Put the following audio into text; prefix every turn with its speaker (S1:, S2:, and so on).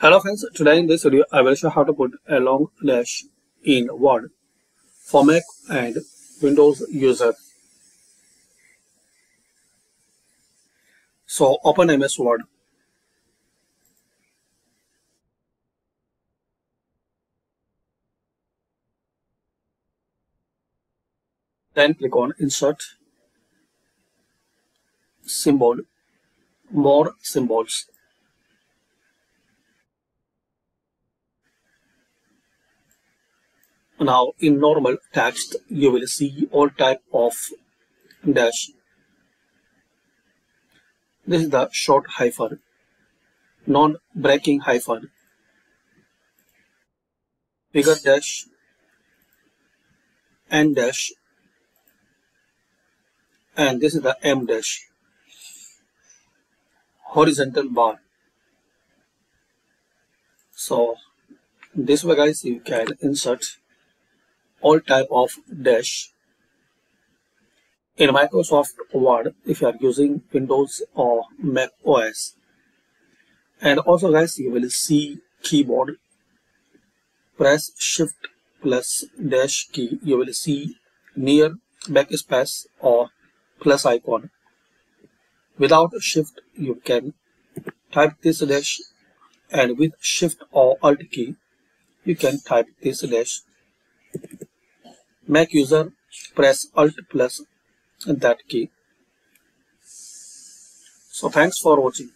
S1: Hello friends, today in this video I will show how to put a long dash in Word for Mac and Windows user. So open MS Word. Then click on Insert, Symbol, More Symbols. Now in normal text you will see all type of dash. This is the short hyphen, non-breaking hyphen, bigger dash, N dash, and this is the M dash, horizontal bar. So this way guys you can insert all type of dash in Microsoft Word if you are using Windows or Mac OS. And also guys you will see keyboard, press shift plus dash key, you will see near backspace or plus icon. Without shift you can type this dash, and with shift or alt key you can type this dash. Mac user press alt plus that key. So thanks for watching.